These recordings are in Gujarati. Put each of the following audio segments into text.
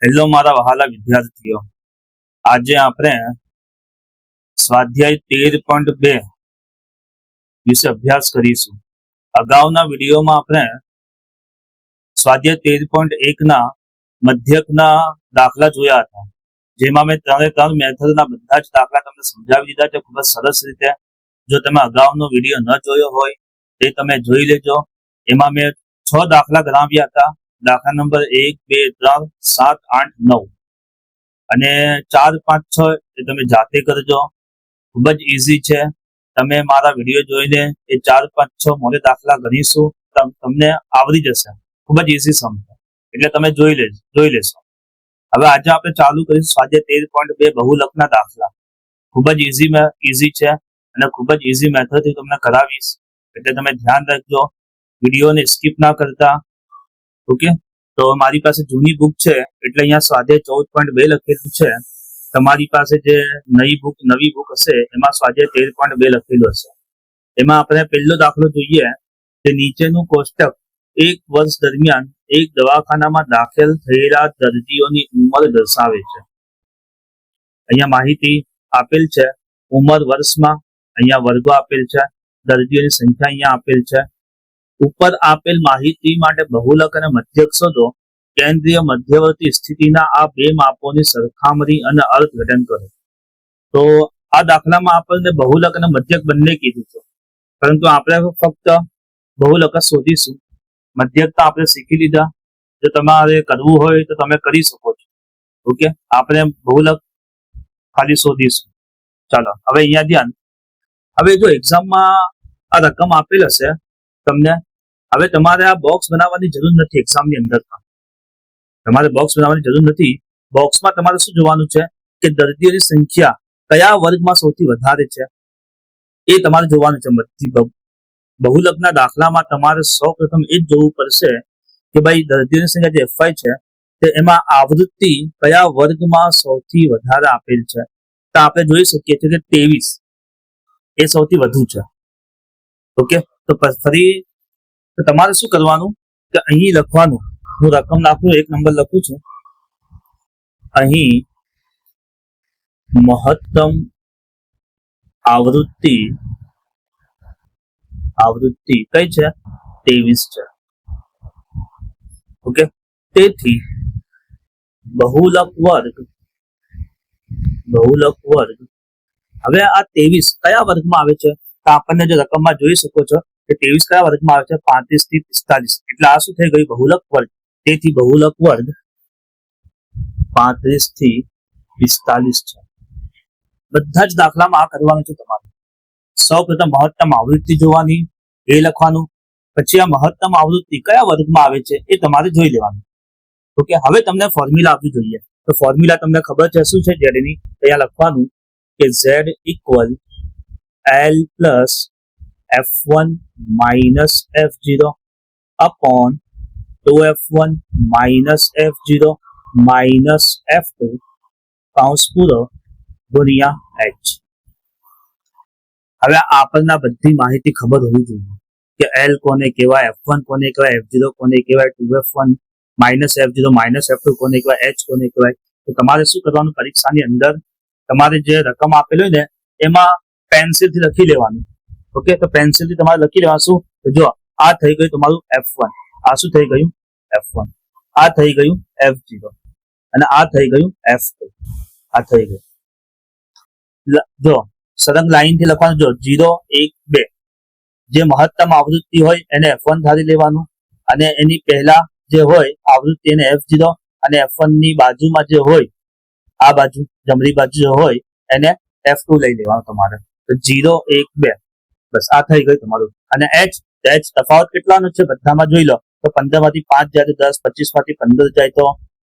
હેલો મારા વહાલા વિદ્યાર્થીઓ, આજે આપણે સ્વાધ્યાય 13.2 વિશે અભ્યાસ કરીશું. અગાઉના વિડીયોમાં આપણે સ્વાધ્યાય 13.1 ના મધ્યકના દાખલા જોયા હતા, જેમાં મેં ત્રણ મેથડના બધા જ દાખલા તમને સમજાવી દીધા છે ખૂબ જ સરસ રીતે. જો તમે અગાઉનો વિડીયો ન જોયો હોય તે તમે જોઈ લેજો. એમાં મેં 6 દાખલા ગણાવ્યા હતા. દાખલા નંબર 1, 2, 3, 7, 8, 9 અને 4, 5, 6 એ તમે જાતે કરજો. ખૂબ જ ઈઝી છે. તમે મારા વિડીયો જોઈને એ 4, 5, 6 મોડે દાખલા ગણીશું, તમને આવડી જશે. ખૂબ જ ઈઝી સમજો, એટલે તમે જોઈ લેશો. હવે આજે આપણે ચાલુ કરીશું સ્વાધ્યાય 13.2 બહુલકના દાખલા. ખૂબ જ ઈઝી છે અને ખૂબ જ ઈઝી મેથડથી તમને કરાવીશ, એટલે તમે ધ્યાન રાખજો, વિડીયોને સ્કીપ ના કરતા. ઓકે, તો મારી પાસે જૂની બુક છે એટલે અહીંયા સ્વાધ્યાય 14.2 લખેલું છે. તમારી પાસે જે નવી બુક હશે એમાં સ્વાધ્યાય 13.2 લખેલું હશે. એમાં આપણે પહેલો દાખલો જોઈએ કે નીચેનું કોષ્ટક 1 વર્ષ દરમિયાન એક દવાખાનામાં દાખલ થયેલા દર્દીઓની ઉંમર દર્શાવે છે. અહીંયા માહિતી આપેલ છે, ઉંમર વર્ષમાં, અહીંયા વર્ગો આપેલ છે, દર્દીઓની સંખ્યા અહીંયા આપેલ છે. ઉપર આપેલ માહિતી માટે બહુલક અને મધ્યક શોધો. કેન્દ્રીય મધ્યવર્તી સ્થિતિના આ બે માપોની સરખામણી અને અર્થઘટન કરો. તો આ દાખલામાં આપણને બહુલક અને મધ્યક બંને કીધું છે, પરંતુ આપણે ફક્ત બહુલક જ શોધીશું. મધ્યક તો આપણે શીખી લીધા. જો તમારે કરવું હોય તો તમે કરી શકો છો. ઓકે, આપણે બહુલક ખાલી શોધીશું. ચાલો હવે અહીંયા ધ્યાન. હવે જો એક્ઝામમાં આ રકમ આપેલ હશે તમને, હવે તમારે આ બોક્સ બનાવવાની જરૂર નથી. એક્ઝામની અંદર તમારે બોક્સ બનાવવાની જરૂર નથી. બોક્સમાં તમારે શું જોવાનું છે કે દર્દીઓની સંખ્યા કયા વર્ગમાં સૌથી વધારે છે એ તમારે જોવાનું છે. બહુલકના દાખલામાં તમારે સૌપ્રથમ એ જ જોવું પડશે કે ભાઈ દર્દીઓની સંખ્યા જે FI છે તે એમાં આવૃત્તિ કયા વર્ગમાં સૌથી વધારે આપેલ છે. તો આપણે જોઈ શકીએ છીએ કે 23 એ સૌથી વધુ છે. ઓકે, તો ફરી તમારે શું કરવાનું કે અહીં લખવાનું, હું રકમ નાખું, 1 નંબર લખું છું. અહીં મહત્તમ આવૃત્તિ કઈ છે? 23 છે. ઓકે, તેથી બહુલક વર્ગ હવે આ 23 કયા વર્ગમાં આવે છે? તો આપણને જે રકમમાં જોઈ શકો છો કે 23 કયા વર્ગમાં આવે છે? 35 થી 45. એટલે આ શું થઈ ગયું? બહુલક વર્ગ. તેથી બહુલક વર્ગ 35 થી 45 છે. બધા જ દાખલામાં આ કરવાનું છે તમારે. સૌપ્રથમ મહત્તમ આવૃત્તિ જોવાની, એ લખવાનું. પછી આ મહત્તમ આવૃત્તિ કયા વર્ગમાં આવે છે એ તમારે જોઈ લેવાનું. ઓકે, હવે તમને ફોર્મ્યુલા આપવી જોઈએ. તો ફોર્મ્યુલા તમને ખબર છે શું છે? ઝેડની. અહીંયા લખવાનું કે Z equal L plus F1 minus F0 upon 2F1 minus F0 minus F2 કૌંસ પૂરો ગુણ્યા H. હવે આપણને બધી માહિતી ખબર હોવી જોઈએ કે L કોને કહેવાય, F1 કોને કહેવાય, F0 કોને કહેવાય, 2F1 minus F0 minus F2 કોને કહેવાય, H કોને કહેવાય. તો તમારે શું કરવાનું? પરીક્ષાની અંદર તમારે જે રકમ આપેલ હોય ને એમાં પેન્સિલથી લખી લેવાનું. ઓકે, તો પેન્સિલથી તમારે લખી લેવાનું શું? તો જો આ થઈ ગયું તમારું F1, આ શું થઈ ગયું? F1, આ થઈ ગયું F0 અને આ થઈ ગયું F2, આ થઈ ગયું. જો સળંગ લાઈનથી લખવાનું. જો 0, 1, 2 જે મહત્તમ આવૃત્તિ હોય એને F1 ધારી લેવાનું, અને એની પહેલા જે હોય આવૃત્તિ એને F0, અને F1 ની બાજુમાં જે હોય આ બાજુ જમણી બાજુ જે હોય એને F2 લઈ લેવાનું તમારે. તો 0, 1, 2 બસ આ થઈ ગયું તમારું. અને H તફાવત કેટલાનો છે બધામાં જોઈ લો. તો 15 માંથી 5 જાય તો 10, 25 માંથી 15 જાય તો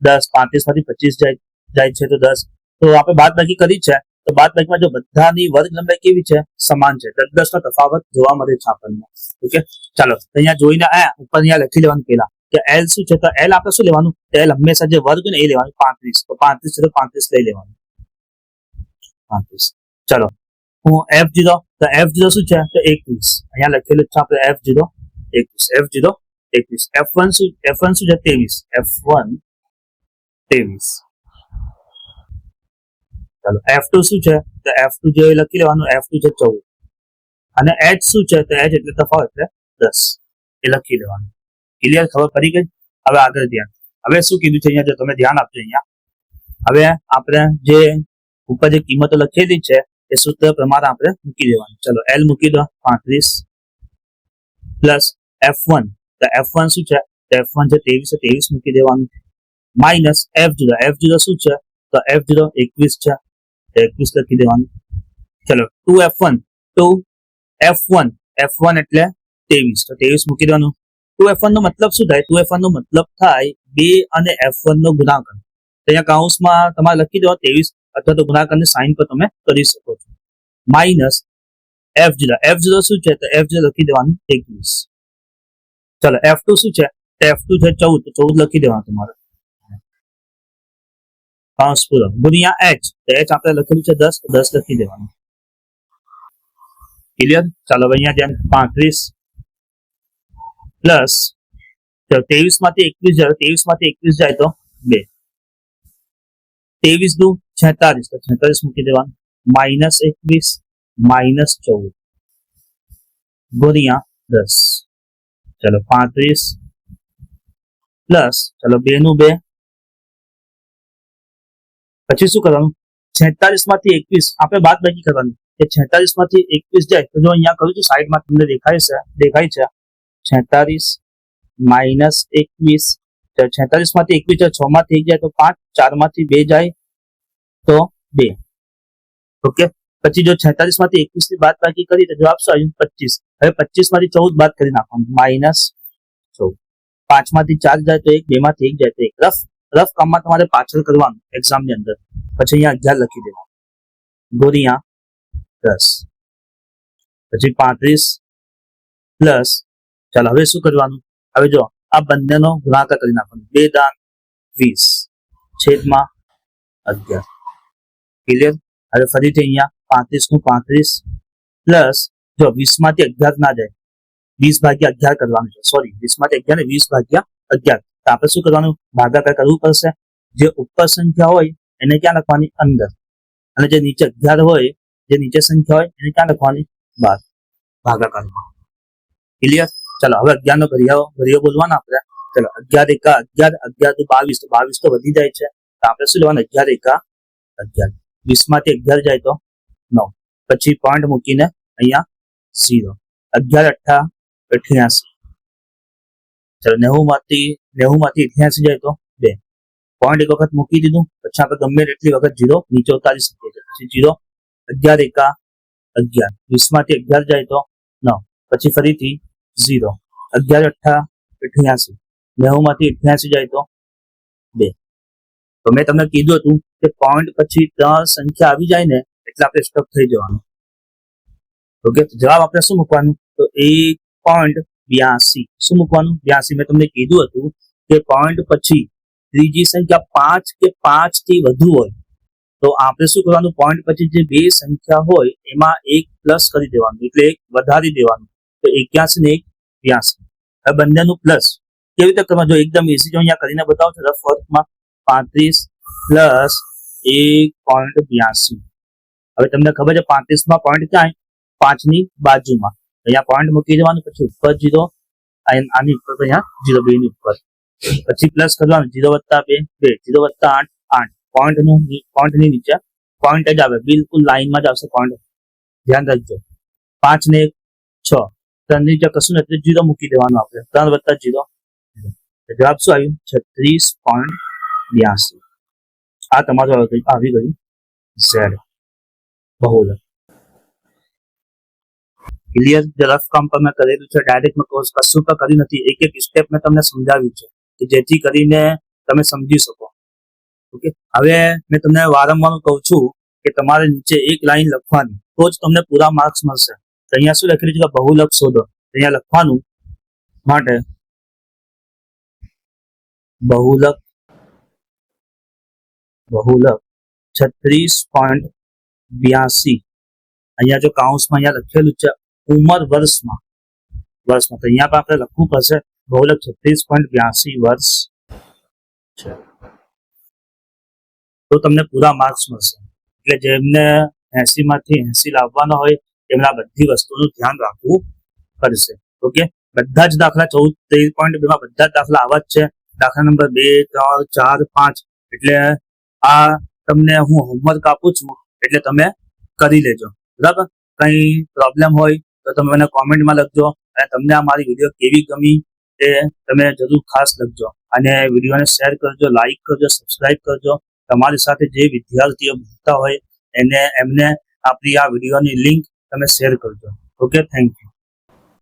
10, 35 માંથી 25 જાય છે તો 10. તો આપણે બાદબાકી કરી છે. તો બાદબાકીમાં જો બધાની વર્ગ લંબાઈ કેવી છે? સમાન છે. 10 નો તફાવત જોવા મળે છે આપણને. ઓકે, ચાલો અહીંયા જોઈને ઉપર અહીંયા લખી લેવાનું પેલા કે L શું છે. તો L આપણે શું લેવાનું? L હંમેશા જે વર્ગ ને એ લેવાનું. 35, તો 35 છે તો 35 લઈ લેવાનું. 35. ચાલો હું F0, તો F0 શું છે? તો 21. અહીંયા લખેલું છે આપણે F0 21. F1 શું છે? 23. F1 23. ચાલો F2 શું છે? તો F2 જે લખી લેવાનું, F2 છે 14 અને H શું છે? તો H એટલે તફાવત એટલે 10 એ લખી લેવાનું. ક્લિયર? ખબર પડી ગઈ? હવે આગળ ધ્યાન. હવે શું કીધું છે અહીંયા, જો તમે ધ્યાન આપજો અહીંયા. હવે આપણે જે ઉપર જે કિંમતો લખેલી છે એ સૂત્ર પ્રમાણે આપણે મૂકી દેવાનું. ચલો L મૂકી દો 35 પ્લસ F1. તો F1 શું છે? તો F1 છે 23 મૂકી દેવાનું માઇનસ F0. F0 શું છે? તો F0 21 છે, 21 લખી દેવાનું. ચલો 2F1 F1 એટલે 23, તો 23 મૂકી દેવાનું. 2F1 નો મતલબ શું થાય? 2F1 નો મતલબ થાય 2 અને F1 નો ગુણાકાર. તો અહીંયા કૌંસમાં તમારે લખી દો 23 અથવા તો ગુણાકારની સાઇન પર તમે કરી શકો છો. માઇનસ F0 શું છે? તો F0 લખી દેવાનું 21. ચલો F2 શું છે? તો F2 છે 14, તો 14 લખી દેવાનું તમારે. કૌંસ પૂરો ગુણ્યા H, તો H આપણે લખેલું છે 10, તો 10 લખી દેવાનું. ક્લિયર? ચાલો હવે અહીંયા ધ્યાન. 35 પ્લસ 23 માંથી 21 જાય તો 2. 23 દુ 46, તો 46 મૂકી દેવાનું. માઇનસ 21 માઇનસ 14 ગુણ્યા 10. ચલો 35 પ્લસ ચલો 2 નું 2. પછી શું કરવાનું? 46 માંથી 21 આપણે બાદ બાકી કરવાની. એ 46 માંથી 21 જાય તો જો અહીંયા કરું છું સાઈડમાં તમને દેખાય છે 46 માઇનસ 21. 46 માંથી 21 6 માંથી 1 જાય તો 5, 4 માંથી 2 જાય તો 2. ઓકે. પછી જો 46 માંથી 21 ની બાદ બાકી કરી તો જવાબ શું આવ્યું? 25. હવે 25 માંથી 14 બાદ કરી નાખવાનું, માઇનસ 14. 5 માંથી 4 જાય તો 1, 2 માંથી 1 જાય તો 1. રફ કામમાં તમારે પાછળ કરવાનું એક્ઝામ ની અંદર. પછી અહીંયા 11 લખી દેવાનું ગુણ્યા 10. પછી 35 પ્લસ ચાલો હવે શું કરવાનું? હવે જો આ બંનેનો ગુણાકાર કરી નાખવાનો. 2 દાન 20 છેદમાં 11. ક્લિયર? હવે ફરીથી અહીંયા 35 નું 35 પ્લસ જો 20 માંથી 11 ના જાય, 20 ભાગ્યા 11 કરવાનું છે. સોરી, 20 માંથી 11 ને 20 ભાગ્યા 11. તો આપણે શું કરવાનું? ભાગાકાર કરવું પડશે. જે ઉપર સંખ્યા હોય એને ક્યાં લખવાની? અંદર. અને જે નીચે 11 હોય, જે નીચે સંખ્યા હોય એને ક્યાં લખવાની? બહાર ભાગાકારમાં. ક્લિયર? ચલો હવે 11 નો ઘડિયો બોલવાના આપણે. ચલો 11 એકા 11, 11 તો 22, તો 22 તો વધી જાય છે, તો આપણે શું લેવાનું? 11 એકા 11. 20 માંથી 11 જાય તો 9. પછી પોઈન્ટ મૂકીને અહીંયા 0. 11 અઠ્ઠા 88. ચલો 90 માંથી 88 જાય તો 2. પોઈન્ટ એક વખત મૂકી દીધું. પછી આપણે ગમે એટલી વખત 0 નીચે ઉતારી શકીએ છીએ. પછી 0, 11 એકા 11. 20 માંથી 11 જાય તો 9. પછી ફરીથી 0, 11 અઠ્ઠા 88. 90 માંથી 88 જાય તો 2. તો મેં તમને કીધું હતું કે પોઈન્ટ પછી 3 સંખ્યા આવી જાય ને એટલે આપણે સ્ટક થઈ જવાનું. ઓકે. જવાબ આપણે શું મૂકવાનું? તો 1.82. શું મૂકવાનું? 82. મેં તમને કીધું હતું કે પોઈન્ટ પછી ત્રીજી સંખ્યા 5 કે 5 થી વધુ હોય તો આપણે શું કરવાનું? પોઈન્ટ પછી જે બે સંખ્યા હોય એમાં 1 પ્લસ કરી દેવાનું, એટલે 1 વધારી દેવાનું. તો 81 ને 1 82. હવે બંનેનું પ્લસ કેવી રીતે કરવાનું? જો એકદમ ઇઝી, જો અહીંયા કરીને બતાવો છો રફ વર્કમાં. 35 પ્લસ 1.82. હવે તમને ખબર છે 35 માં પોઈન્ટ ક્યાં? 5 ની બાજુમાં. અહીંયા પોઈન્ટ મૂકી દેવાનું. પછી ઉપર 0, આની ઉપર અહીંયા 0, 2 ની ઉપર. પછી પ્લસ કરવાનું. 0 વત્તા 2 2, 0 વત્તા 8 8. પોઈન્ટ ની નીચે પોઈન્ટ જ આવે, બિલકુલ લાઈનમાં જ આવશે પોઈન્ટ. ધ્યાન રાખજો. 5 ને 1 6. 3 ની નીચે કશું નથી, 0 મૂકી દેવાનું આપણે. 3 વત્તા 0. જવાબ શું આવ્યું? 36.82. આ તમારું આવી ગયું Z બહુલક. ક્લિયર? જે રફ કામ પર મેં કરેલું છે, ડાયરેક્ટ મેં કોર્સ કશું પણ કર્યું નથી. એક એક સ્ટેપ મેં તમને સમજાવ્યું છે કે જેથી કરીને તમે સમજી શકો. ઓકે. હવે મેં તમને વારંવાર કહું છું કે તમારે નીચે એક લાઈન લખવાની, તો જ તમને પૂરા માર્ક્સ મળશે. તો અહીંયા શું લખેલું છે કે બહુલક શોધો. અહીંયા લખવાનું માટે બહુલક 36.82. અહીંયા જો કાઉન્સમાં અહીંયા લખેલું છે ઉંમર વર્ષમાં. તો અહીંયા પણ આપણે લખવું પડશે બહુલક 36.82 વર્ષ છે. તો તમને પૂરા માર્ક્સ મળશે. એટલે જેમને 80 માંથી 80 લાવવાનો હોય એમને આ બધી વસ્તુનું ધ્યાન રાખવું પડશે. ઓકે, બધા જ દાખલા 14.2 માં બધા જ દાખલા આવા જ છે. દાખલા નંબર 2, 3, 4, 5. એટલે આ તમને હું હોમવર્ક આપું છું, એટલે તમે કરી લેજો. બરાબર, કઈ પ્રોબ્લેમ હોય તો તમે મને કોમેન્ટમાં લખજો, અને તમને આ મારી વિડીયો કેવી ગમી એ તમે જરૂર ખાસ લખજો. અને વિડીયોને શેર કરજો, લાઈક કરજો, સબસ્ક્રાઇબ કરજો. તમારી સાથે જે વિદ્યાર્થીઓ ભણતા હોય એમને આપણી આ વિડીયોની લિંક તમે શેર કરજો. Okay, thank you.